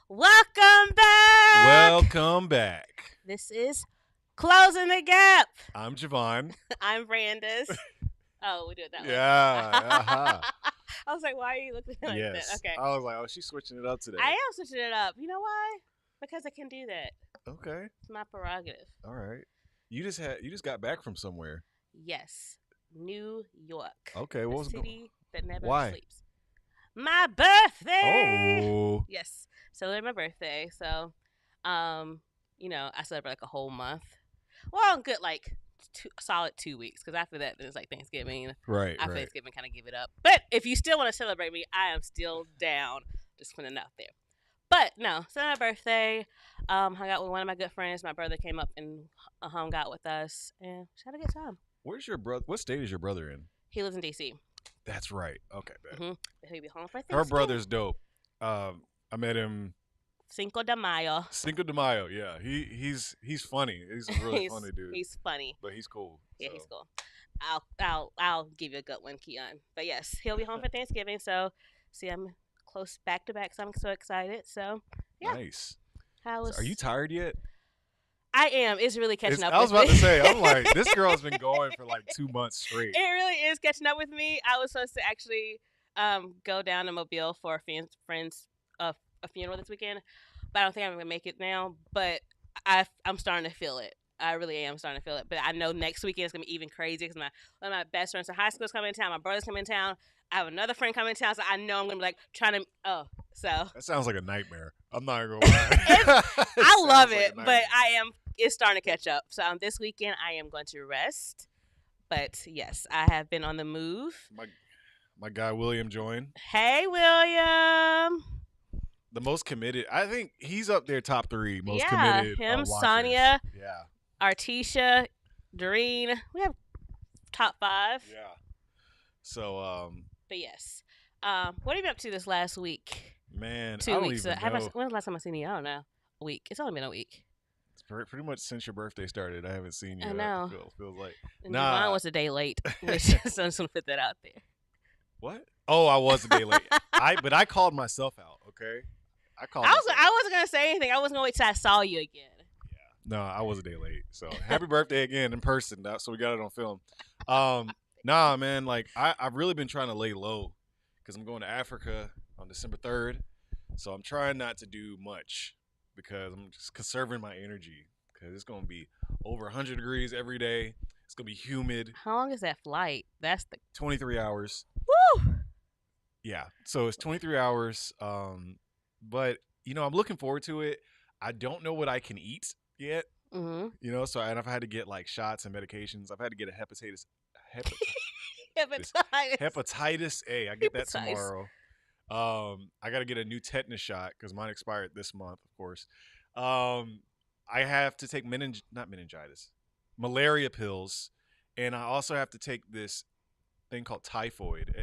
Welcome back. Welcome back. This is Closing the Gap. I'm Javon. I'm Brandis. Oh, we do it that way. Yeah. I was like, why are you looking like that? Yes. Okay. I was like, she's switching it up today. I am switching it up. You know why? Because I can do that. Okay. It's my prerogative. All right. You just got back from somewhere. Yes. New York. Okay. The What was city that never Why? sleeps. My birthday. Oh. Yes. Celebrate my birthday. So, I celebrate like a whole month. Well, good solid 2 weeks, because after that, then it's like Thanksgiving. Right. After Right. Thanksgiving, kind of give it up. But if you still want to celebrate me, I am still down. Just putting it out there. But no, so my birthday, hung out with one of my good friends. My brother came up and hung out with us, and just had a good time. Where's your brother? What state is your brother in? He lives in D.C. That's right. Okay. Bet. He'll be home for Thanksgiving. Her brother's dope. I met him Cinco de Mayo. Cinco de Mayo. Yeah. He's funny. He's a really funny dude. He's funny. But he's cool. Yeah, so. he's cool. I'll give you a good one, Keon. But yes, he'll be home for Thanksgiving. So, see, I'm close back to back, so I'm so excited. So, yeah. Nice. So are you tired yet? I am. It's really catching up. I was with about me. to say, I'm like, this girl's been going for like 2 months straight. It really is catching up with me. I was supposed to actually go down to Mobile for a friend's a funeral this weekend, but I don't think I'm gonna make it now. But I'm starting to feel it. I really am starting to feel it. But I know next weekend is gonna be even crazy because one of my best friends from high school is coming in town. My brother's coming in town. I have another friend coming in town, so I know I'm gonna be like trying to. So that sounds like a nightmare. I'm not gonna lie. I love it, but it's starting to catch up. So this weekend I am going to rest. But yes, I have been on the move. My guy William joined. Hey, William. The most committed. I think he's up there top 3 most committed. Him, watchers. Sonia, yeah, Artisha, Doreen. We have top 5. Yeah. So But yes. What have you been up to this last week? Man, 2 I don't weeks. even know. When's the last time I seen you? I don't know. A week. It's only been a week. It's pretty much since your birthday started. I haven't seen you. I know. Feels like. And Javon was a day late. So I'm just gonna put that out there. What? Oh, I was a day late. But I called myself out. Okay. I wasn't gonna say anything. I wasn't gonna wait till I saw you again. Yeah. No, I was a day late. So happy birthday again in person. So we got it on film. Nah, man. Like I've really been trying to lay low because I'm going to Africa on December 3rd. So I'm trying not to do much because I'm just conserving my energy because it's gonna be over 100 degrees every day. It's gonna be humid. How long is that flight? That's the 23 hours. Woo! Yeah. So it's 23 hours. But I'm looking forward to it. I don't know what I can eat yet. Mm-hmm. So and I've had to get like shots and medications. I've had to get a hepatitis A. I get that tomorrow. I got to get a new tetanus shot because mine expired this month, of course. I have to take malaria pills, and I also have to take this thing called typhoid.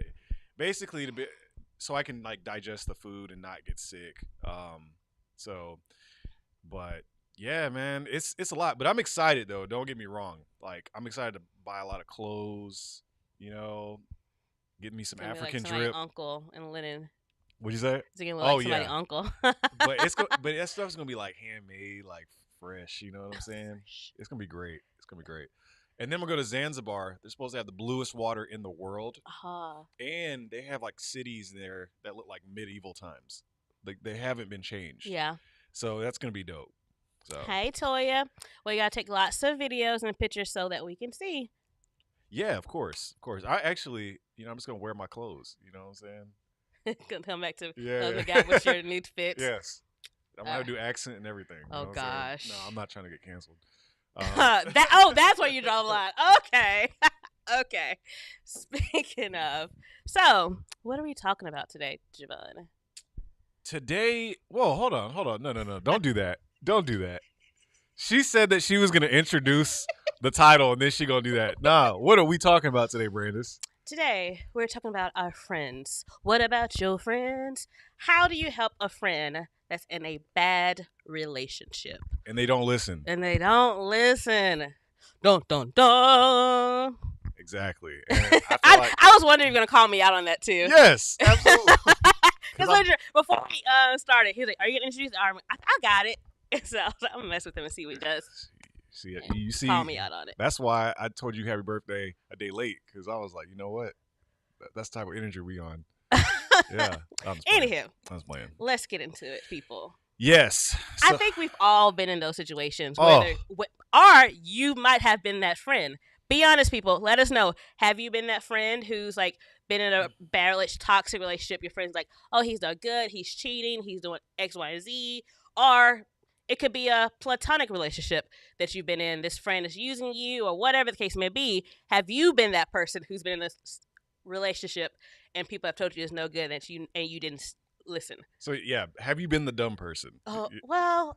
Basically, so I can like digest the food and not get sick. But yeah, man, it's a lot. But I'm excited though. Don't get me wrong. Like I'm excited to buy a lot of clothes. Get me some African drip. Uncle and linen. What'd you say? It's gonna look like somebody uncle. but that stuff's gonna be like handmade, like fresh. You know what I'm saying? It's gonna be great. And then we'll go to Zanzibar. They're supposed to have the bluest water in the world. And they have like cities there that look like medieval times. Like they haven't been changed. Yeah. So that's gonna be dope. So hey, Toya. Well, you gotta take lots of videos and pictures so that we can see. Yeah, of course. I actually, I'm just gonna wear my clothes. You know what I'm saying? Gonna come back to the guy with your new fits. Yes. I'm gonna do accent and everything. Oh gosh. No, I'm not trying to get canceled. That's where you draw the line. Okay. Okay. Speaking of, so what are we talking about today, Javon? Today, whoa, hold on. No. Don't do that. She said that she was going to introduce the title and then she going to do that. Nah, what are we talking about today, Brandis? Today, we're talking about our friends. What about your friends? How do you help a friend that's in a bad relationship? And they don't listen. Dun, dun, dun. Exactly. I was wondering if you were going to call me out on that too. Yes, absolutely. Because before we started, he was like, "Are you getting introduced?" I got it. And so I was like, I'm gonna mess with him and see what he does. See, you see, Call me out on it. That's why I told you happy birthday a day late, because I was like, you know what? That's the type of energy we on. Yeah. Anywho, I was playing. Let's get into it, people. Yes. I think we've all been in those situations or you might have been that friend. Be honest, people. Let us know. Have you been that friend who's like been in a barrelish toxic relationship? Your friend's like, oh, he's not good. He's cheating. He's doing X, Y, and Z. Or it could be a platonic relationship that you've been in. This friend is using you or whatever the case may be. Have you been that person who's been in this relationship and people have told you it's no good and you didn't listen? So yeah, have you been the dumb person? Oh, well,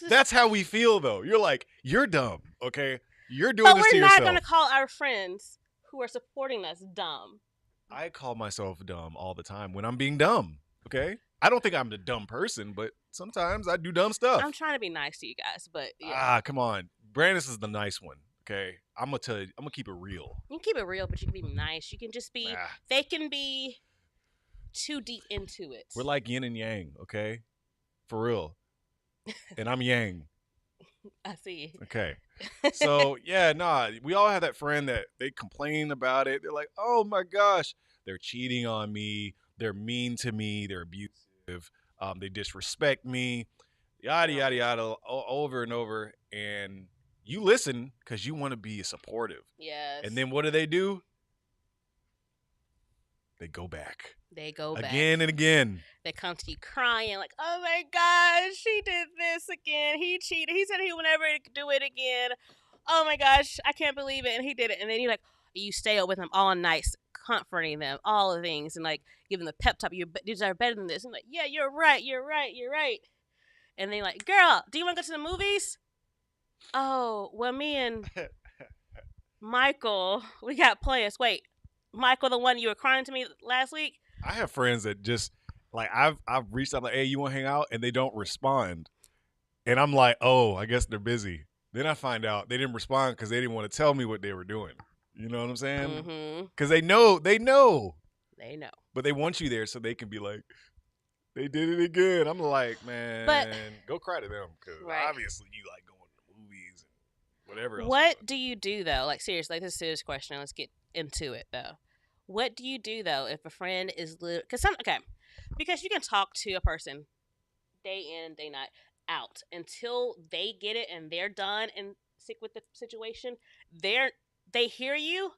that's how we feel though. You're like, you're dumb, okay? You're doing this to yourself. But we're not going to call our friends who are supporting us dumb. I call myself dumb all the time when I'm being dumb, okay? I don't think I'm the dumb person, but sometimes I do dumb stuff. I'm trying to be nice to you guys, but yeah. Come on. Brandis is the nice one, okay? I'm going to tell you, I'm going to keep it real. You can keep it real, but you can be nice. You can just be, they can be too deep into it. We're like yin and yang, okay? For real. And I'm yang. I see. Okay. So, we all have that friend that they complain about it. They're like, oh my gosh, they're cheating on me. They're mean to me. They're abusive. They disrespect me. Yada, yada, yada, over and over. And you listen because you want to be supportive. Yes. And then what do? They go back. They go back. Again and again. They come to you crying like, oh my gosh, he did this again. He cheated. He said he would never do it again. Oh my gosh, I can't believe it. And he did it. And then you stay up with them all night, comforting them, all the things, and like giving the pep talk. You deserve better than this. And like, yeah, you're right. And they like, girl, do you want to go to the movies? Oh, well, me and Michael, we got plans. Wait, Michael, the one you were crying to me last week? I have friends that just like I've reached out like, hey, you want to hang out? And they don't respond. And I'm like, oh, I guess they're busy. Then I find out they didn't respond because they didn't want to tell me what they were doing. You know what I'm saying? Because they know. But they want you there so they can be like, they did it again. I'm like, man, go cry to them because obviously you like going to movies and whatever else. What do you do though? Like seriously, this is a serious question. Let's get into it though. What do you do though if a friend is because you can talk to a person day in, day night out until they get it and they're done and sick with the situation. They hear you,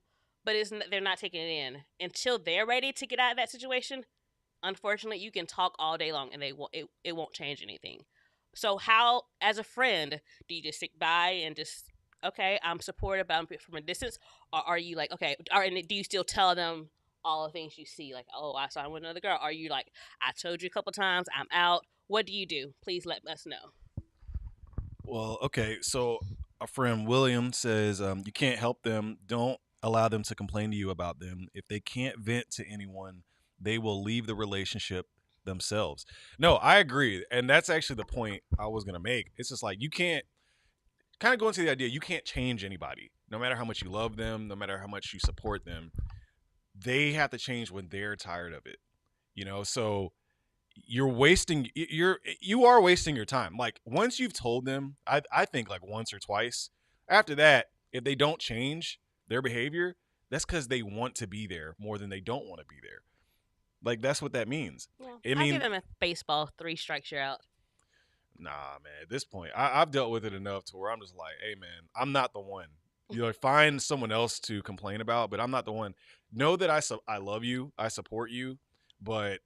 but they're not taking it in until they're ready to get out of that situation. Unfortunately, you can talk all day long and it won't change anything. So how, as a friend, do you just sit by and just, okay, I'm supportive, but I'm from a distance? Or are you like, okay, and do you still tell them all the things you see? Like, oh, I saw him with another girl. Are you like, I told you a couple times, I'm out. What do you do? Please let us know. Well, okay, so a friend, William, says you can't help them. Don't allow them to complain to you about them. If they can't vent to anyone, they will leave the relationship themselves. No, I agree. And that's actually the point I was going to make. It's just like you can't kind of go into the idea you can't change anybody. No matter how much you love them, no matter how much you support them, they have to change when they're tired of it. You know, so you are wasting your time. Like once you've told them, I think like once or twice, after that, if they don't change their behavior, that's because they want to be there more than they don't want to be there. Like that's what that means. Yeah. I give them a baseball, 3 strikes, you're out. Nah, man. At this point, I've dealt with it enough to where I'm just like, hey, man, I'm not the one. You know, find someone else to complain about, but I'm not the one. Know that I love you, I support you, but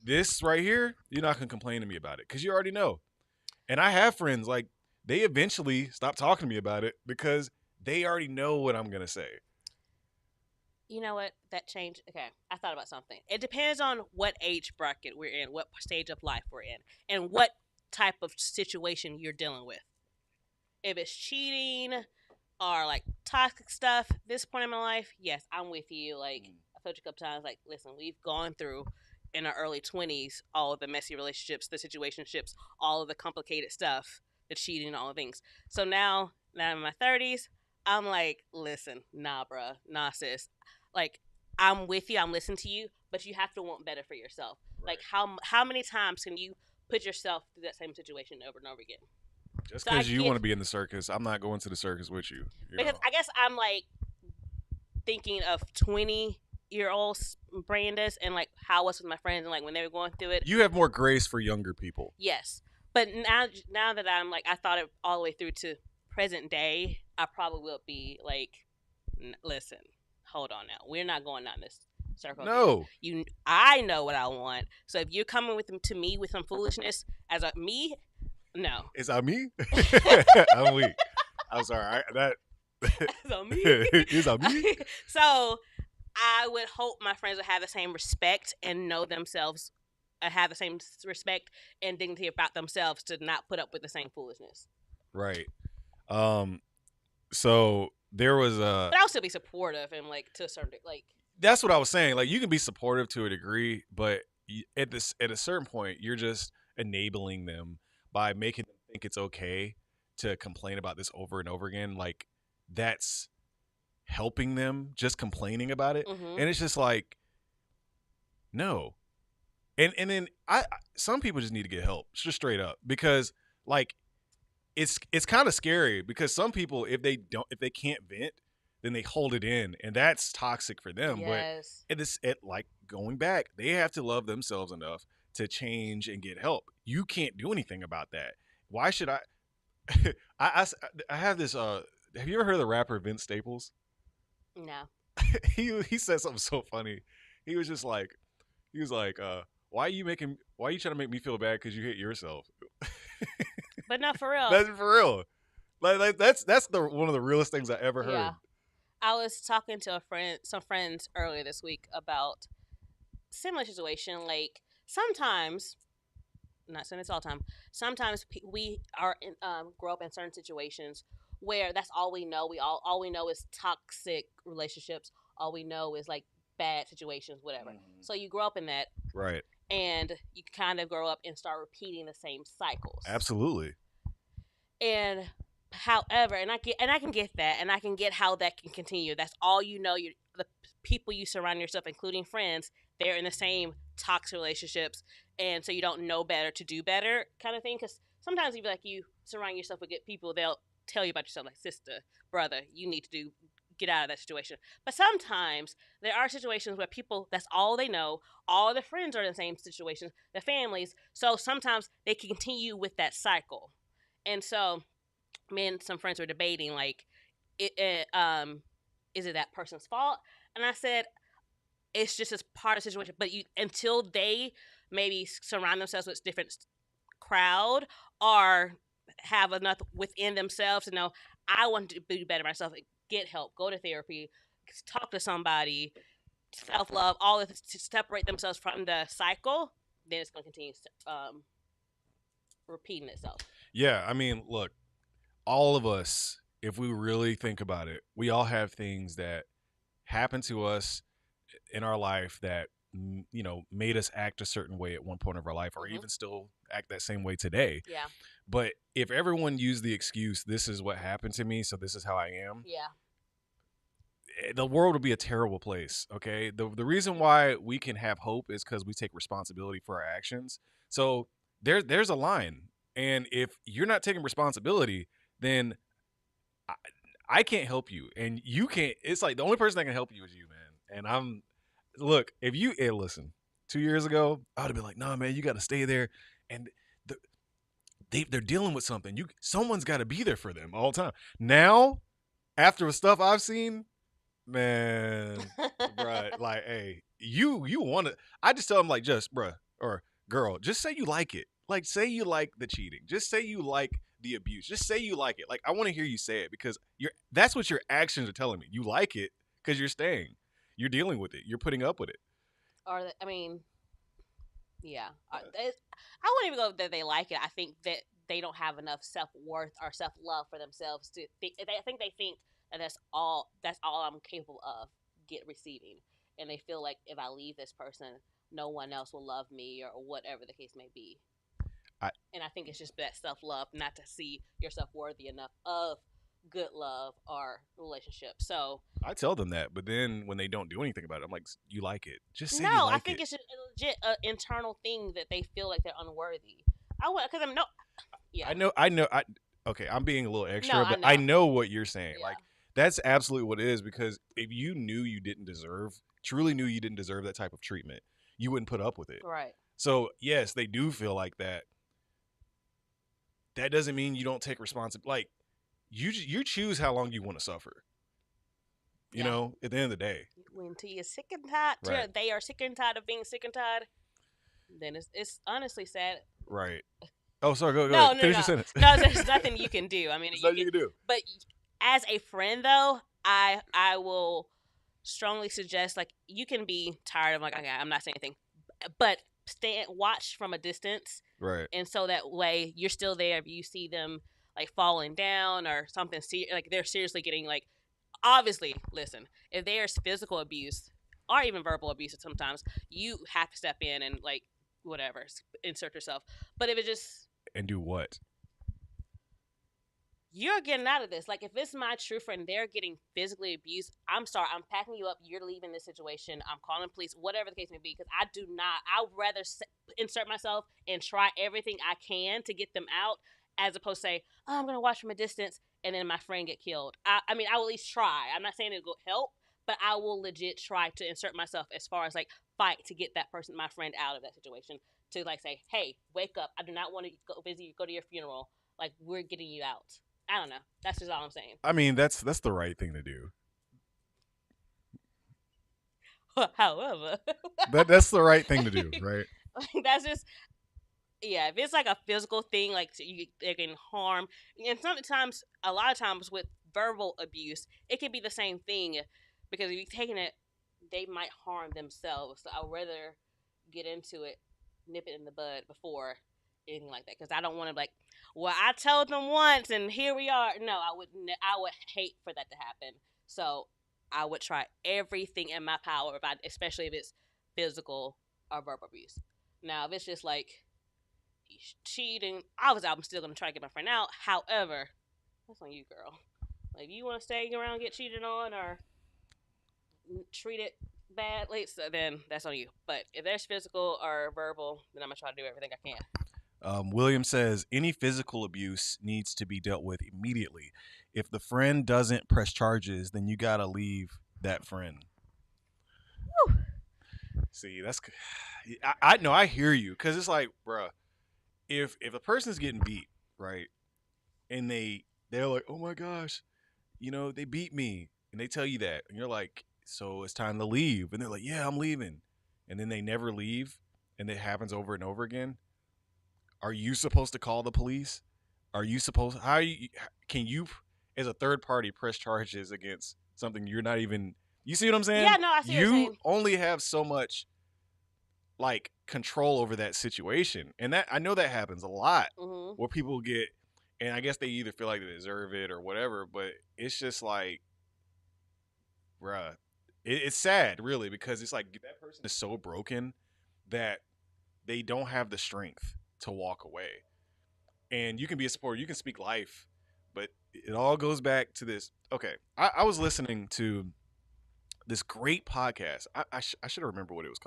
this right here, you're not gonna complain to me about it because you already know. And I have friends like they eventually stop talking to me about it because they already know what I'm gonna say. You know what? That changed. Okay, I thought about something. It depends on what age bracket we're in, what stage of life we're in, and what type of situation you're dealing with. If it's cheating or like toxic stuff, this point in my life, yes, I'm with you. Like I told you a couple times, like, listen, we've gone through in our early 20s all of the messy relationships, the situationships, all of the complicated stuff, the cheating, all the things. So now I'm in my 30s, I'm like, listen, nah, bruh, nah, sis. Like, I'm with you, I'm listening to you, but you have to want better for yourself. Right. Like how many times can you put yourself through that same situation over and over again? Just So I because you get want to be in the circus, I'm not going to the circus with you. You because know. I guess I'm like thinking of 20-year-old Brandis and like how I was with my friends and like when they were going through it. You have more grace for younger people. Yes, but now that I'm like I thought it all the way through to present day, I probably will be like, listen, hold on now, we're not going down this circle. No, I know what I want. So if you're coming with to me with some foolishness as a me, no. is that me? I'm weak. I'm sorry. So me. Is that me? So I would hope my friends would have the same respect and know themselves, have the same respect and dignity about themselves to not put up with the same foolishness. Right. So there was a. But I'll still be supportive and like to a certain like. That's what I was saying. Like you can be supportive to a degree, but at a certain point, you're just enabling them by making them think it's okay to complain about this over and over again. Like that's helping them just complaining about it, and it's just like no. And then some people just need to get help, just straight up, because like it's kind of scary because some people if they can't vent, then they hold it in, and that's toxic for them. Yes. But like going back, they have to love themselves enough to change and get help. You can't do anything about that. Why should I? I have this. Have you ever heard of the rapper Vince Staples? No. he said something so funny. He was like, why are you trying to make me feel bad because you hate yourself? But not for real. That's for real. Like that's one of the realest things I ever heard. Yeah. I was talking to some friends earlier this week about similar situation. Like sometimes, not saying it's all the time. Sometimes we are grow up in certain situations where that's all we know. All we know is toxic relationships. All we know is like bad situations, whatever. Mm-hmm. So you grow up in that, right? And you kind of grow up and start repeating the same cycles. Absolutely. And however, and I can get that, and I can get how that can continue. That's all you know. The people you surround yourself, including friends, they're in the same toxic relationships, and so you don't know better to do better, kind of thing. Because sometimes you surround yourself with good people, they'll tell you about yourself, like sister, brother, you need to get out of that situation. But sometimes there are situations where people, that's all they know. All their friends are in the same situations, their families. So sometimes they can continue with that cycle, and so me and some friends were debating like is it that person's fault, and I said it's just as part of the situation, but you until they maybe surround themselves with different crowd or have enough within themselves to know I want to be better myself, get help, go to therapy, talk to somebody, self-love, all of this, to separate themselves from the cycle, then it's going to continue repeating itself. Yeah, I mean, look, all of us, if we really think about it, we all have things that happen to us in our life that made us act a certain way at one point of our life, or even still act that same way today. Yeah. But if everyone used the excuse, this is what happened to me, so this is how I am. Yeah. The world would be a terrible place. Okay. The reason why we can have hope is because we take responsibility for our actions. So there's a line. And if you're not taking responsibility, then I can't help you, and you can't. It's like the only person that can help you is you, man. And if you listen, 2 years ago, I would have been like, nah, man, you got to stay there. And they're dealing with something. Someone's got to be there for them all the time. Now, after the stuff I've seen, man, bruh, like, hey, you want to, I just tell them like, just bruh or girl, just say you like it. Like, say you like the cheating. Just say you like the abuse. Just say you like it. Like, I want to hear you say it, because that's what your actions are telling me. You like it because you're staying. You're dealing with it. You're putting up with it. Yeah. I wouldn't even go that they like it. I think that they don't have enough self-worth or self-love for themselves to think. I think they think that that's all I'm capable of receiving, and they feel like if I leave this person, no one else will love me, or whatever the case may be. And I think it's just that self-love, not to see yourself worthy enough of good love or relationship. So I tell them that, but then when they don't do anything about it, I'm like, you like it. Just say no, you I like think it. it's just a legit internal thing that they feel like they're unworthy. I would because I'm no, yeah, I know. Okay, I'm being a little no, extra, I but I know, know what you're saying. yeah, Like that's absolutely what it is. Because if you knew you didn't deserve, truly knew you didn't deserve that type of treatment, you wouldn't put up with it. right, So yes, they do feel like that. That doesn't mean you don't take responsibility. Like you choose how long you want to suffer. You yeah. know, at the end of the day, Until you're sick and tired, right, they are sick and tired of being sick and tired. Then it's honestly sad. right. Oh, sorry. Go No, ahead. no, Finish your no, sentence. no. There's nothing you can do. I mean, There's you nothing can, you can do. but as a friend though, I will strongly suggest like you can be tired of like okay, I'm not saying anything, but watch from a distance, Right. and so that way you're still there. If you see them like falling down or something, like they're seriously getting like obviously listen if there's physical abuse or even verbal abuse sometimes you have to step in and like whatever insert yourself but if it just And do what? you're getting out of this like if it's my true friend they're getting physically abused I'm sorry I'm packing you up you're leaving this situation I'm calling police whatever the case may be because I would rather insert myself and try everything I can to get them out as opposed to say oh, I'm gonna watch from a distance and then my friend get killed I mean I will at least try I'm not saying it'll help but I will legit try to insert myself as far as like fight to get that person my friend out of that situation to like say hey wake up I do not want to go to your funeral like we're getting you out I don't know. That's just all I'm saying. I mean, that's the right thing to do. However, That's the right thing to do, right? that's just yeah. If it's like a physical thing, like so they can harm, and sometimes a lot of times with verbal abuse, it can be the same thing because if you're taking it, they might harm themselves. So I'd rather get into it, nip it in the bud before anything like that because I don't want to like. Well, I told them once, and here we are. No, I would. I would hate for that to happen. So I would try everything in my power, especially if it's physical or verbal abuse. Now, if it's just like he's cheating, obviously I'm still gonna try to get my friend out. However, that's on you, girl. Like, if you want to stay around, get cheated on, or treat it badly, so then that's on you. But if there's physical or verbal, then I'm gonna try to do everything I can. William says any physical abuse needs to be dealt with immediately. If the friend doesn't press charges, then you gotta leave that friend. Whew. See, that's I know I hear you because it's like, bruh, if a person's getting beat, right, and they're like, oh my gosh, they beat me, and they tell you that, and you're like, so it's time to leave, and they're like, yeah, I'm leaving, and then they never leave, and it happens over and over again. Are you supposed to call the police? Are you supposed? Can you, as a third party, press charges against something you're not even? You see what I'm saying? Yeah, no, I see what you're saying. You only have so much, like, control over that situation, and that I know that happens a lot, where people get, and I guess they either feel like they deserve it or whatever, but it's just like, bruh, it's sad, really, because it's like that person is so broken that they don't have the strength to walk away. And you can be a supporter, you can speak life, but it all goes back to this. Okay, I was listening to this great podcast. I should remember what it was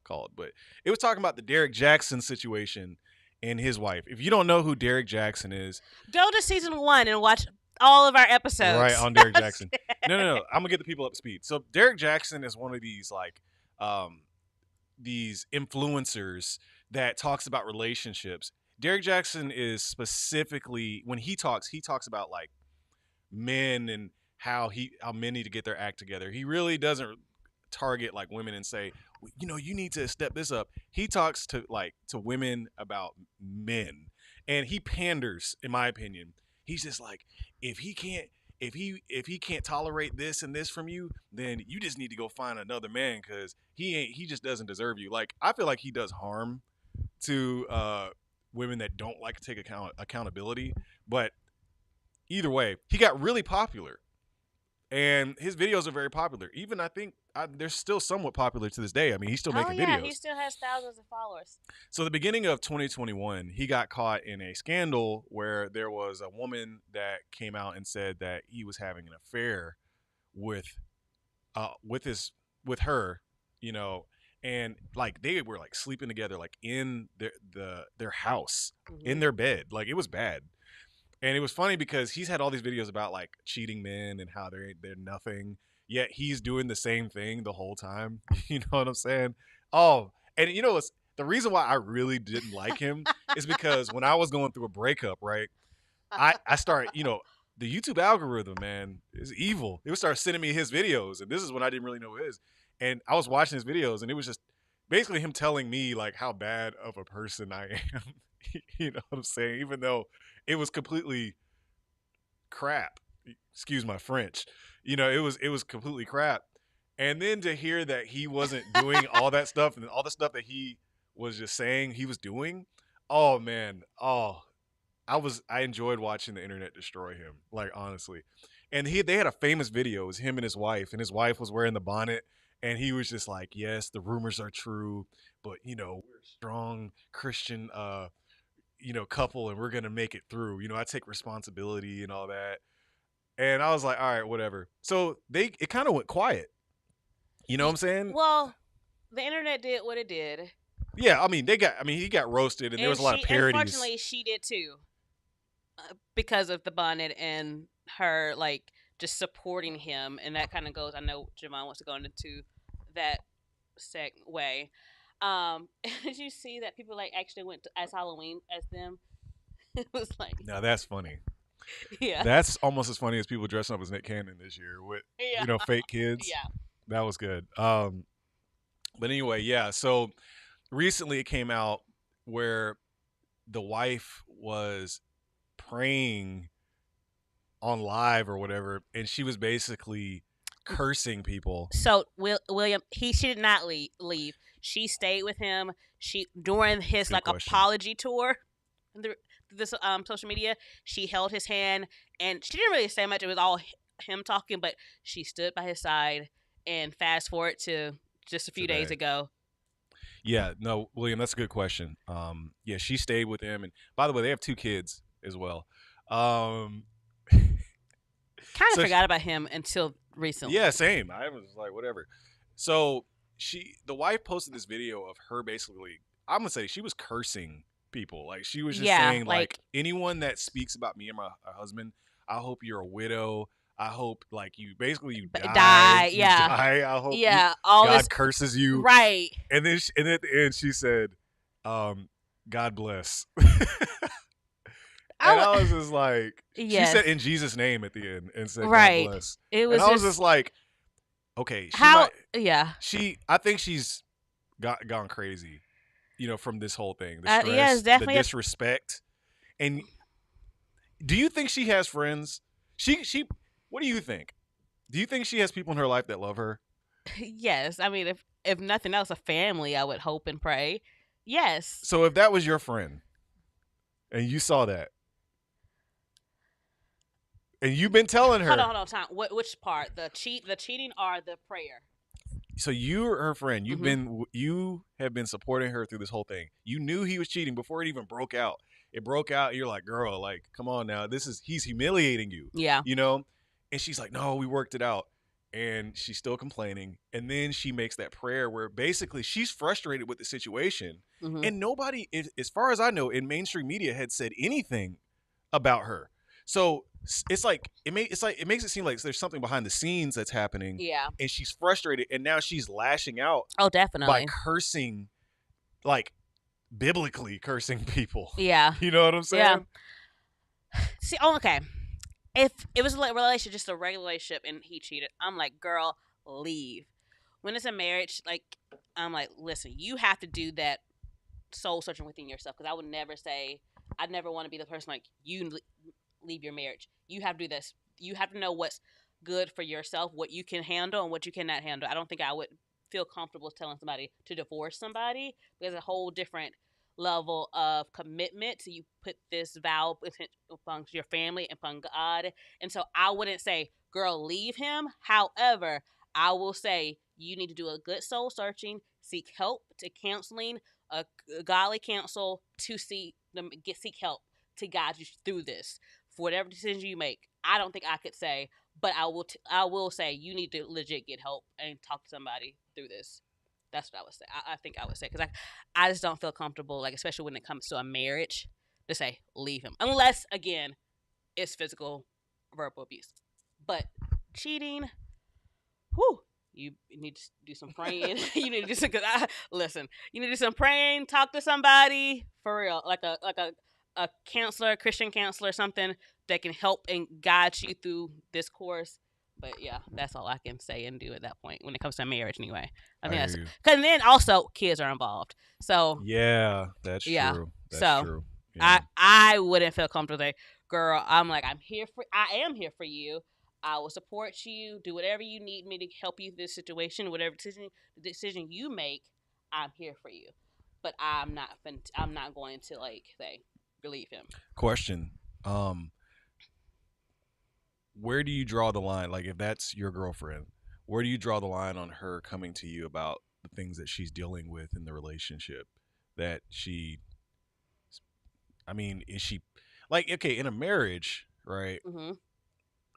called, but it was talking about the Derek Jackson situation and his wife. If you don't know who Derek Jackson is, go to season 1 and watch all of our episodes. Right, on Derek Jackson. No. I'm gonna get the people up to speed. So Derek Jackson is one of these these influencers that talks about relationships. Derek Jackson is specifically, when he talks about like men and how men need to get their act together. He really doesn't target like women and say, you need to step this up. He talks to women about men, and he panders, in my opinion. He's just like, if he can't tolerate this and this from you, then you just need to go find another man because he just doesn't deserve you. Like, I feel like he does harm to women that don't like to take accountability. But either way, he got really popular, and his videos are very popular. Even I think they're still somewhat popular to this day. I mean, he's still Oh making yeah, he videos. still has thousands of followers. So the beginning of 2021, he got caught in a scandal where there was a woman that came out and said that he was having an affair with with her, you know, and like they were like sleeping together like in their house, in their bed. Like it was bad. And it was funny because he's had all these videos about like cheating men and how they're nothing. Yet he's doing the same thing the whole time. You know what I'm saying? Oh, and you know what's the reason why I really didn't like him is because when I was going through a breakup, right? I started, the YouTube algorithm, man, is evil. It would start sending me his videos, and this is when I didn't really know his. And I was watching his videos, and it was just basically him telling me like how bad of a person I am. You know what I'm saying? Even though it was completely crap. Excuse my French. It was completely crap. And then to hear that he wasn't doing all that stuff and all the stuff that he was just saying he was doing, oh man, I enjoyed watching the internet destroy him, like honestly. And they had a famous video. It was him and his wife was wearing the bonnet, and he was just like, "Yes, the rumors are true, but we're a strong Christian couple and we're going to make it through. I take responsibility and all that." And I was like, "All right, whatever." So it kind of went quiet. You know what I'm saying? Well, the internet did what it did. Yeah, I mean, he got roasted and there was a lot of parodies. Unfortunately, she did too. Because of the bonnet and her like just supporting him, and that kind of goes. I know Javon wants to go into that way. Did you see that people like actually went to, as Halloween as them? It was like, now that's funny. Yeah, that's almost as funny as people dressing up as Nick Cannon this year with fake kids. Yeah, that was good. But anyway, yeah. So recently it came out where the wife was praying on live or whatever, and she was basically cursing people. So William, she did not leave. She stayed with him. She during his Good question. apology tour, this social media, she held his hand, and she didn't really say much. It was all him talking, but she stood by his side. And fast forward to just a few days ago. Yeah, no, William, that's a good question. Yeah, she stayed with him, and by the way, they have 2 kids as well. Kind of forgot about him until recently. Yeah, same. I was like, whatever. So the wife posted this video of her basically, I'm gonna say she was cursing people. Like she was just saying like anyone that speaks about me and my husband, I hope you're a widow. I hope like you die. Yeah. Die. I hope God curses you. Right. And then at the end she said, God bless. And I was just like, yes. She said in Jesus' name at the end and said, God bless. It was. And I was just like, okay, I think she's gone crazy, from this whole thing. The stress, yes, definitely the disrespect. And do you think she has friends? What do you think? Do you think she has people in her life that love her? Yes. I mean, if nothing else, a family, I would hope and pray. Yes. So if that was your friend and you saw that, and you've been telling her. Hold on, time. Which part? The cheating or the prayer? So you're her friend. You have been supporting her through this whole thing. You knew he was cheating before it even broke out. It broke out. And you're like, girl, like, come on now. He's humiliating you. Yeah. And she's like, no, we worked it out. And she's still complaining. And then she makes that prayer where basically she's frustrated with the situation. Mm-hmm. And nobody, as far as I know, in mainstream media had said anything about her. So it's like it makes it seem like there's something behind the scenes that's happening. Yeah. And she's frustrated, and now she's lashing out. Oh, definitely. By cursing, like biblically cursing people. Yeah. You know what I'm saying? Yeah. See, okay. If it was a relationship, just a regular relationship, and he cheated, I'm like, girl, leave. When it's a marriage, like, I'm like, listen, you have to do that soul searching within yourself, because I would never say, I'd never want to be the person like you. Leave your marriage. You have to do this. You have to know what's good for yourself, what you can handle and what you cannot handle. I don't think I would feel comfortable telling somebody to divorce somebody. There's a whole different level of commitment. So you put this vow upon your family and upon God. And so I wouldn't say, girl, leave him. However, I will say You need to do a good soul searching, seek help to counseling, a godly counsel to seek help to guide you through this. For whatever decision you make, I don't think I could say, but I will say you need to legit get help and talk to somebody through this. That's what I would say. I think I would say because I just don't feel comfortable, like especially when it comes to a marriage, to say leave him unless again it's physical, verbal abuse. But cheating, whew, you need to do some praying. You need to do some. Listen, you need to do some praying. Talk to somebody for real, like a counselor, a Christian counselor, something that can help and guide you through this course. But yeah, that's all I can say and do at that point when it comes to marriage. Anyway, I I think hear that's you. because then also kids are involved. So Yeah, that's yeah, true. That's so true. Yeah. I wouldn't feel comfortable there, girl. I'm like I am here for you. I will support you. Do whatever you need me to help you through this situation. Whatever decision you make, I'm here for you. But I'm not going to like say believe him. Question. Um, where do you draw the line? Like, if that's your girlfriend, where do you draw the line on her coming to you about the things that she's dealing with in the relationship? That she, I mean, is she like okay in a marriage, right? Mm-hmm.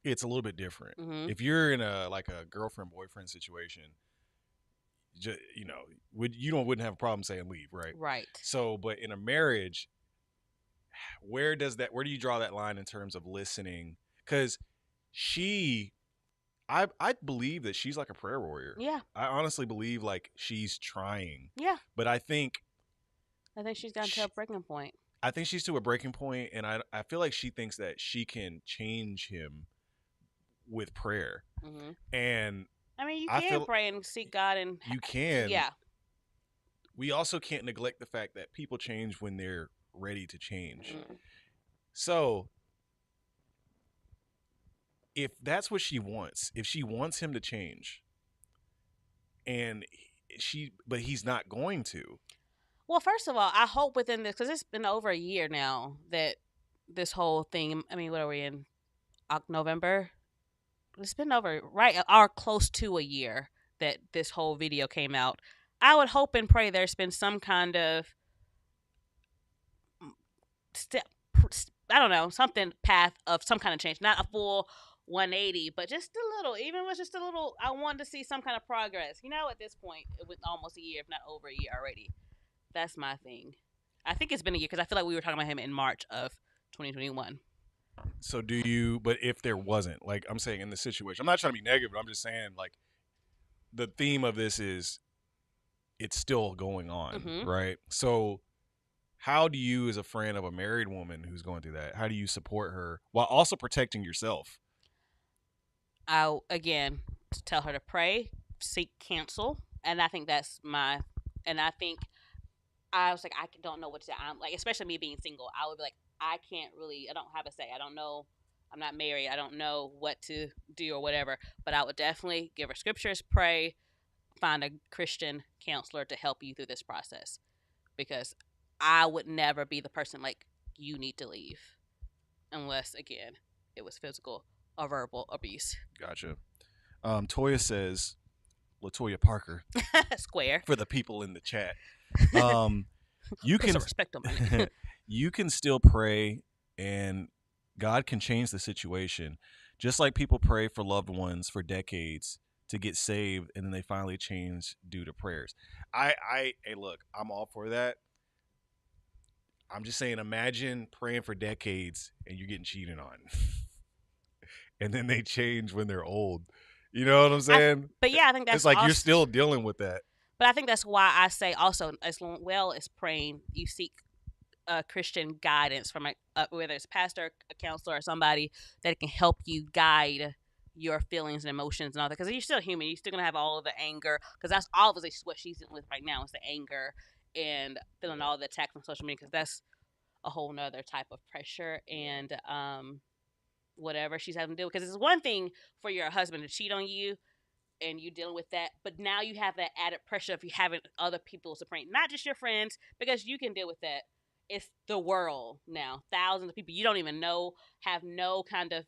It's a little bit different. Mm-hmm. If you're in a like a girlfriend boyfriend situation, you know, wouldn't have a problem saying leave, right? Right. So, but in a marriage, where do you draw that line in terms of listening? Because she, I believe that she's like a prayer warrior. Yeah. I honestly believe like she's trying. Yeah. But I think she's gotten to a breaking point. I think she's to a breaking point, and I feel like she thinks that she can change him with prayer. Mm-hmm. And I mean, you can pray and seek God, and you can. Yeah. We also can't neglect the fact that people change when they're ready to change. Mm-hmm. So, if that's what she wants, if she wants him to change, and but he's not going to. Well, first of all, I hope within this, because it's been over a year now that this whole thing. I mean, what are we in? November. It's been over or close to a year that this whole video came out. I would hope and pray there's been some kind of step, I don't know, something path of some kind of change, not a full 180, but just a little, even with just a little. I wanted to see some kind of progress. You know, at this point, it was almost a year, if not over a year already. That's my thing. I think it's been a year because I feel like we were talking about him in March of 2021. So do you, but if there wasn't, like I'm saying in this situation, I'm not trying to be negative, but I'm just saying like the theme of this is it's still going on, right? So how do you, as a friend of a married woman who's going through that, how do you support her while also protecting yourself? I'll, again, tell her to pray, seek counsel, and I think I was like, I don't know what to say. I'm like, especially me being single, I would be like, I don't have a say. I don't know. I'm not married. I don't know what to do or whatever. But I would definitely give her scriptures, pray, find a Christian counselor to help you through this process. Because I would never be the person like, you need to leave. Unless, again, it was physical or verbal abuse. Gotcha. Toya says, Latoya Parker. Square. For the people in the chat. You can respect them. You can still pray and God can change the situation. Just like people pray for loved ones for decades to get saved and then they finally change due to prayers. Hey, look, I'm all for that. I'm just saying, imagine praying for decades and you're getting cheated on. And then they change when they're old. You know what I'm saying? But yeah, I think that's it's like you're still dealing with that. But I think that's why I say also, as well as praying, you seek Christian guidance from whether it's pastor, a counselor, or somebody that can help you guide your feelings and emotions and all that. Because you're still human. You're still going to have all of the anger. Because that's obviously what she's dealing with right now is the anger and feeling all the attack from social media. Because that's a whole nother type of pressure and whatever she's having to do. Because it's one thing for your husband to cheat on you and you dealing with that, but now you have that added pressure of you having other people supporting, not just your friends, because you can deal with that. It's the world now. Thousands of people you don't even know, have no kind of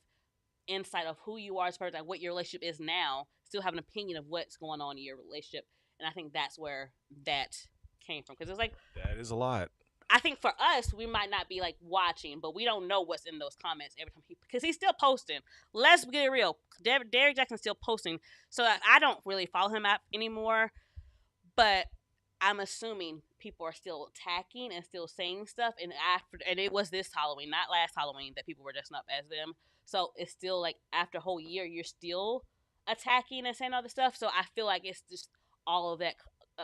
insight of who you are as far as like what your relationship is now. still have an opinion of what's going on in your relationship. And I think that's where that came from. Because it's like, That is a lot. I think for us, we might not be like watching, but we don't know what's in those comments every time because he's still posting. Let's get it real. Derek Jackson's still posting, so I don't really follow him up anymore. But I'm assuming people are still attacking and still saying stuff. And it was this Halloween, not last Halloween, that people were dressing up as them. So it's still like after a whole year, you're still attacking and saying all this stuff. So I feel like it's just all of that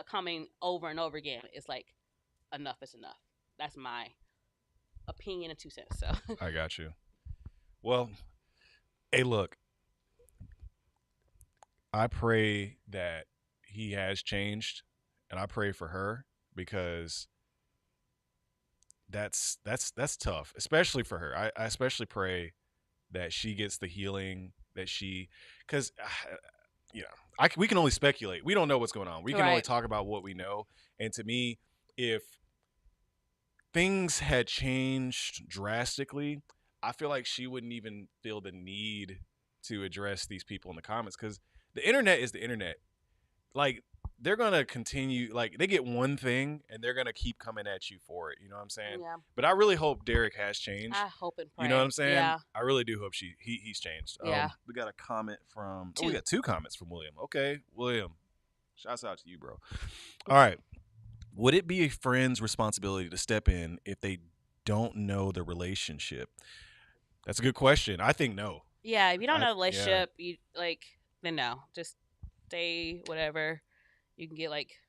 coming over and over again. It's like enough is enough. That's my opinion and 2 cents. So I got you. Well, hey, look, I pray that he has changed, and I pray for her because that's tough, especially for her. I especially pray that she gets the healing that she, because you know, we can only speculate. We don't know what's going on. We can only talk about what we know. And to me, if things had changed drastically, I feel like she wouldn't even feel the need to address these people in the comments because the internet is the internet. Like, they're going to continue, like, they get one thing and they're going to keep coming at you for it. You know what I'm saying? yeah, But I really hope Derek has changed. I hope and pray. You know what I'm saying? Yeah, I really do hope he's changed. Yeah. We got a comment from, Two. we got 2 comments from William. Okay, William, shouts out to you, bro. All right. Would it be a friend's responsibility to step in if they don't know the relationship? That's a good question. I think no. Yeah, if you don't know the relationship, you like, then no. Just stay whatever. You can get like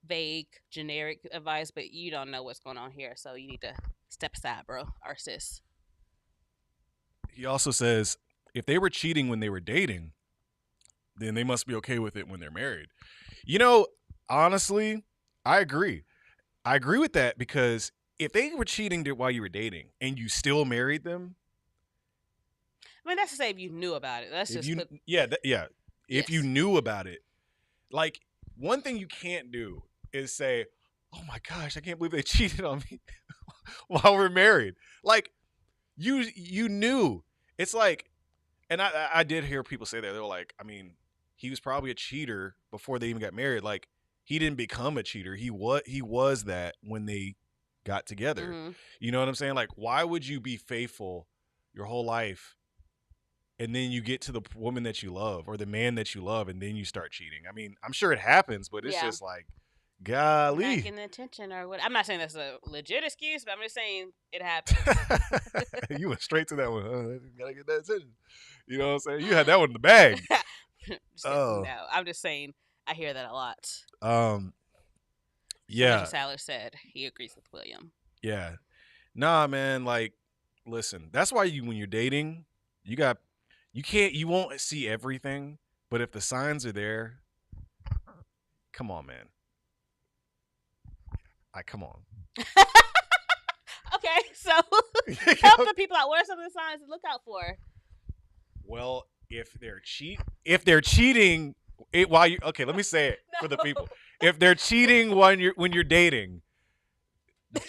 vague, generic advice, but you don't know what's going on here, so you need to step aside, bro, or sis. He also says if they were cheating when they were dating, then they must be okay with it when they're married. You know, honestly, I agree. I agree with that because if they were cheating while you were dating and you still married them, I mean, that's to say if you knew about it. That's just If you knew about it, like, one thing you can't do is say, "Oh my gosh, I can't believe they cheated on me while we're married." Like, you knew. It's like, and I did hear people say that. They were like, I mean, he was probably a cheater before they even got married. Like, he didn't become a cheater. He was that when they got together. Mm-hmm. You know what I'm saying? Like, why would you be faithful your whole life and then you get to the woman that you love or the man that you love and then you start cheating? I mean, I'm sure it happens, but it's just like, golly. Not getting the attention or what. I'm not saying that's a legit excuse, but I'm just saying it happens. You went straight to that one. Oh, gotta get that attention. You know what I'm saying? You had that one in the bag. No, I'm just saying I hear that a lot. Yeah. Saller said he agrees with William. Yeah. Nah, man, like, listen, that's why when you're dating, you won't see everything, but if the signs are there, come on, man. Come on. Okay, so help the people out. What are some of the signs to look out for? Well, if they're cheating, while you let me say it for the people. If they're cheating when you're dating,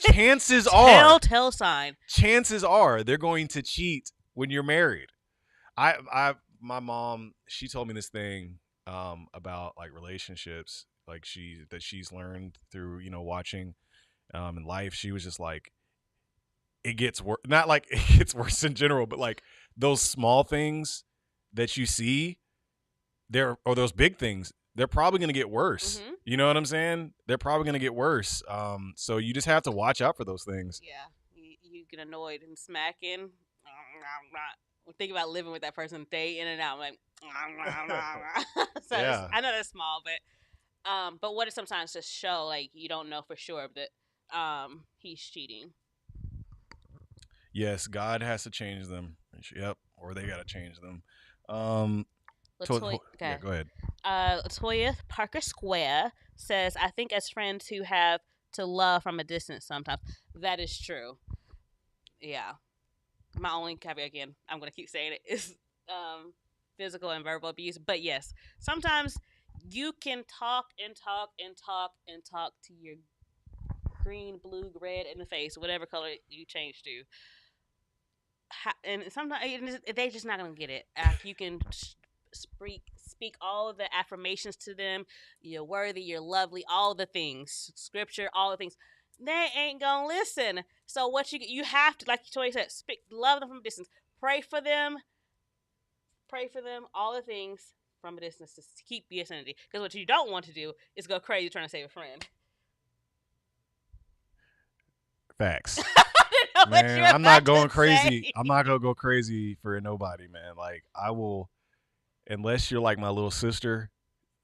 chances are telltale sign. Chances are they're going to cheat when you're married. My mom, she told me this thing about like relationships, like she's learned through watching in life. She was just like, it gets worse. Not like it gets worse in general, but like those small things that you see there, or those big things, they're probably going to get worse. Mm-hmm. You know what I'm saying? They're probably going to get worse. So you just have to watch out for those things. Yeah, you get annoyed and smacking. Think about living with that person day in and out. I'm like, so yeah. I know that's small, but what it sometimes just show, like, you don't know for sure that he's cheating. Yes, God has to change them. Yep, or they got to change them. Yeah, go ahead. Latoya Parker Square says, I think as friends who have to love from a distance sometimes. That is true. Yeah. My only caveat, again, I'm going to keep saying it, is physical and verbal abuse. But yes, sometimes you can talk and talk and talk and talk to your green, blue, red in the face, whatever color you change to. And sometimes they're just not going to get it. You can speak speak all of the affirmations to them. You're worthy, you're lovely, all the things, scripture, all the things. They ain't gonna listen. So what you have to, like Toya said, speak, love them from a distance. Pray for them, all the things from a distance to keep the sanity. Because what you don't want to do is go crazy trying to save a friend. Facts. Man, I'm not going crazy. I'm not gonna go crazy for nobody, man. Like, I will, unless you're like my little sister.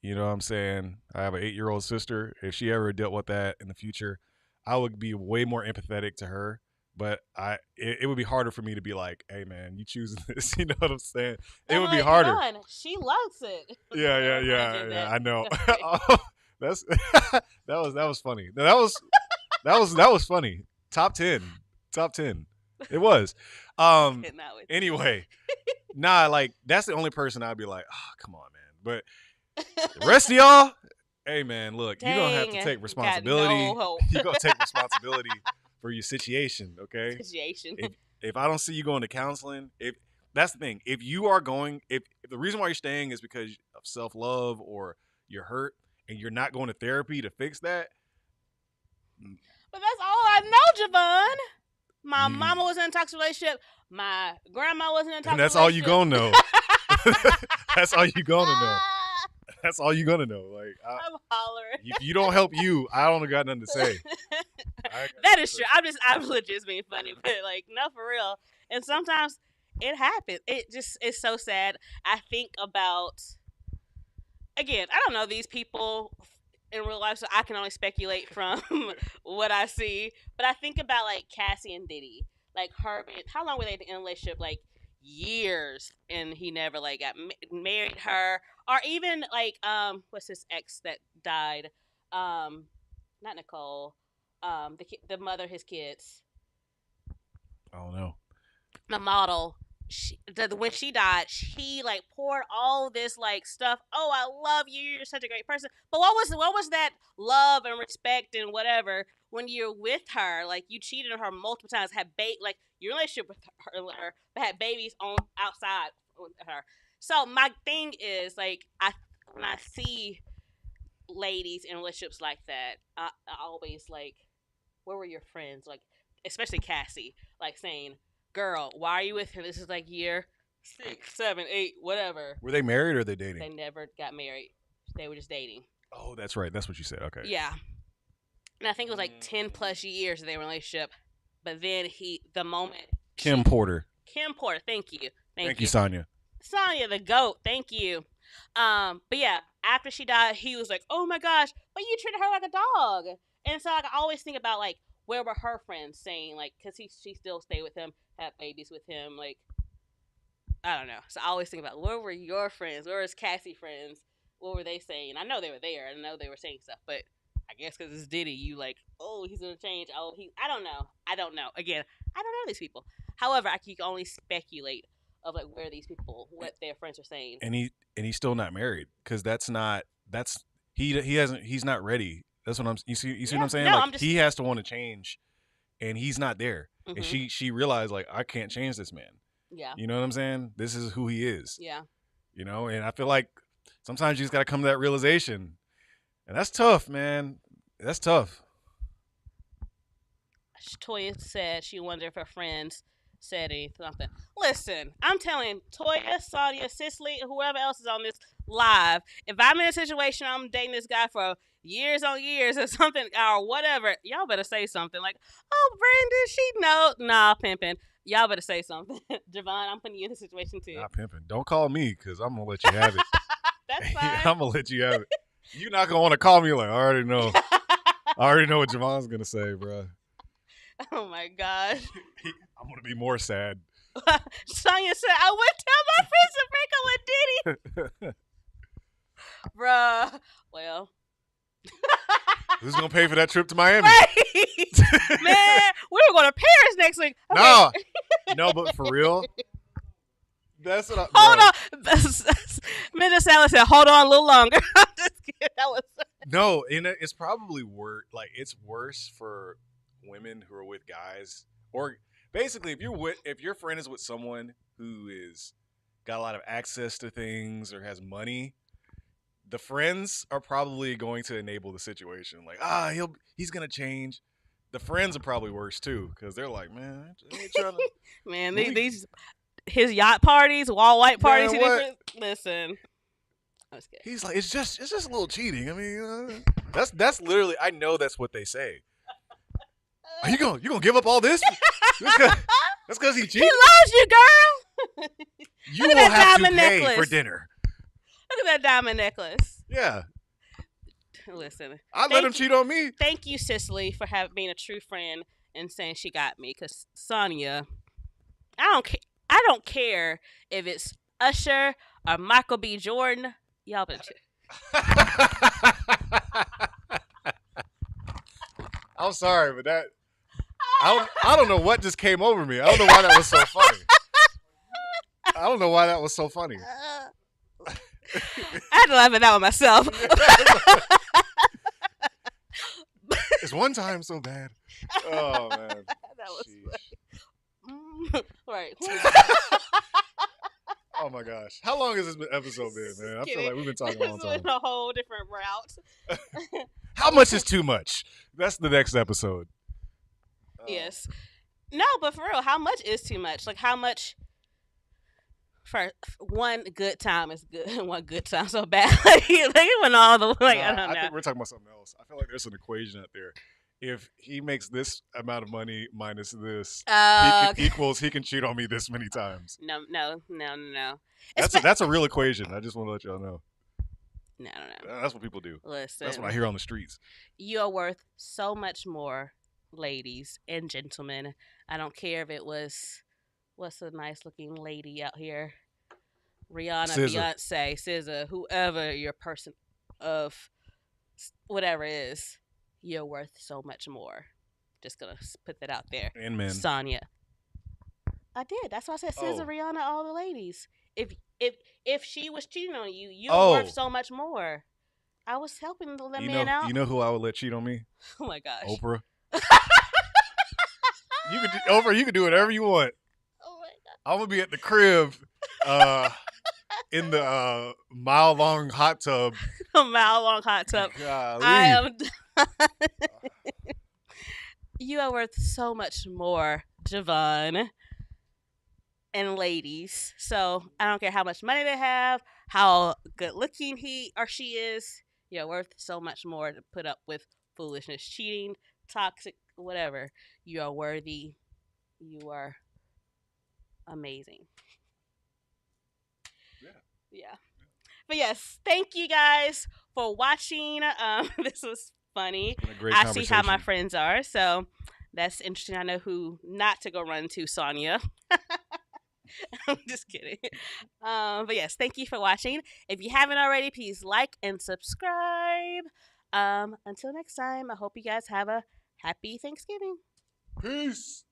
You know what I'm saying? I have an 8-year-old sister. If she ever dealt with that in the future, I would be way more empathetic to her. But it would be harder for me to be like, hey man, you choosing this. You know what I'm saying? It would be harder. She loves it. Yeah. I know. That's that was funny. That was funny. Top 10. It was. Anyway, nah, like that's the only person I'd be like, oh, come on, man. But the rest of y'all, hey man, look, you're gonna have to take responsibility. You're gonna take responsibility for your situation, okay? If I don't see you going to counseling, if that's the thing, if you are going, if the reason why you're staying is because of self-love or you're hurt and you're not going to therapy to fix that. But that's all I know, Javon. My mama was in a toxic relationship. My grandma was in a toxic relationship. And that's all you gonna know. That's all you gonna know. That's all you gonna know. Like, I'm hollering. If you don't help you, I don't got nothing to say. That is true. I'm legit just being funny, but like, no, for real. And sometimes it happens. It just is so sad. I think about, again, I don't know these people in real life, so I can only speculate from what I see. But I think about like Cassie and Diddy, like her. How long were they in a relationship? Like years, and he never like got married her, or even like what's his ex that died? Not Nicole. The mother of his kids. I don't know. The model. When she died, she like poured all this like stuff. Oh, I love you. You're such a great person. But what was that love and respect and whatever when you're with her? Like you cheated on her multiple times, had like your relationship with her, but had babies on outside with her. So my thing is like when I see ladies in relationships like that, I always like, where were your friends? Like especially Cassie, like saying, girl, why are you with him? This is like year 6, 7, 8, whatever. Were they married or they dating? They never got married. They were just dating. Oh, that's right. That's what you said. Okay. Yeah. And I think it was like 10 plus years they were in a relationship. But then Kim Porter, thank you. Thank you, Sonya. Sonya, the GOAT, thank you. But yeah, after she died, he was like, oh my gosh, but you treated her like a dog. And so like, I always think about like, where were her friends saying, like, because she still stayed with him, had babies with him, like, I don't know. So I always think about, where were your friends? Where was Cassie friends? What were they saying? I know they were there. I know they were saying stuff, but I guess because it's Diddy, you like, oh, he's going to change. Oh, I don't know. Again, I don't know these people. However, I can only speculate of, like, where these people, what their friends are saying. And he's still not married, because he's not ready. That's what you see what I'm saying? No, like, he has to want to change, and he's not there. Mm-hmm. And she realized, like, I can't change this man. Yeah. You know what I'm saying? This is who he is. Yeah. You know, and I feel like sometimes you just got to come to that realization. And that's tough, man. That's tough. Toya said she wondered if her friends said something. Listen, I'm telling Toya, Sonya, Cicely, whoever else is on this live, if I'm in a situation, I'm dating this guy for years on years or something or whatever, y'all better say something like, oh, Brandon, she know. Nah, pimping. Y'all better say something. Javon, I'm putting you in this situation too. Not pimping. Don't call me, because I'm going to let you have it. That's fine. I'm going to let you have it. You're not going to want to call me like, I already know. I already know what Javon's going to say, bro. Oh, my gosh. I'm going to be more sad. Sonya said, I would tell my friends to break up with Diddy. Bruh. Well. Who's going to pay for that trip to Miami? Right. Man, we were going to Paris next week. Okay. No, but for real. That's what hold on. Mr. Salad said, hold on a little longer. I'm just kidding. No, and it's probably worse. Like, it's worse for women who are with guys, or basically if your friend is with someone who is got a lot of access to things or has money, the friends are probably going to enable the situation. Like, he's gonna change. The friends are probably worse too, because they're like, man, I ain't trying to. Man, Let me- these his yacht parties, wall white parties, Man, what? different. Listen, I was kidding. He's like, it's just a little cheating. I mean, that's literally. I know that's what they say. Are you gonna give up all this? That's because he He cheated. loves you, girl. You Look will at that have to diamond pay necklace. for dinner. Look at that diamond necklace. Yeah, Listen, I let Thank him cheat on me. thank you, Cicely, for being a true friend and saying she got me. Cause Sonya, I don't care if it's Usher or Michael B. Jordan. Y'all better. I'm sorry, but that I don't know what just came over me. I don't know why that was so funny. I don't know why that was so funny. I had to laugh at that one myself. It's one time so bad. Oh man. That was right. Oh my gosh. How long has this episode been, man? I feel like we've been talking a long This time. went a whole different route. How much is too much? That's the next episode. Yes. No, but for real, how much is too much? Like, how much for one good time is good and one good time so bad? Like it went all the I don't know. I think we're talking about something else. I feel like there's an equation out there. If he makes this amount of money minus this, he can cheat on me this many times. No. That's a real equation. I just want to let y'all know. No. That's what people do. Listen, That's what I hear on the streets. you are worth so much more, ladies and gentlemen. I don't care if it was what's a nice looking lady out here, Rihanna, SZA. Beyonce, SZA, whoever your person of whatever it is. You're worth so much more. Just gonna put that out there. And men. Sonya. I did. That's why I said SZA, Oh. Rihanna, all the ladies. If she was cheating on you, you're Oh. worth so much more. I was helping the man out. You know who I would let cheat on me? Oh my gosh. Oprah. Oprah, you can do whatever you want. Oh my god. I'm gonna be at the crib, in the mile-long hot tub. A mile long hot tub. Golly. I am. You are worth so much more, Javon. And ladies. So I don't care how much money they have, how good looking he or she is. You're worth so much more to put up with foolishness, cheating, toxic, whatever. You are worthy. You are amazing. Yeah. But yes, thank you guys for watching. This was funny. What a great I see how my conversation. friends are, so that's interesting. I know who not to go run to, Sonya. I'm just kidding. But yes, thank you for watching. If you haven't already, please like and subscribe. Until next time, I hope you guys have a happy Thanksgiving. Peace.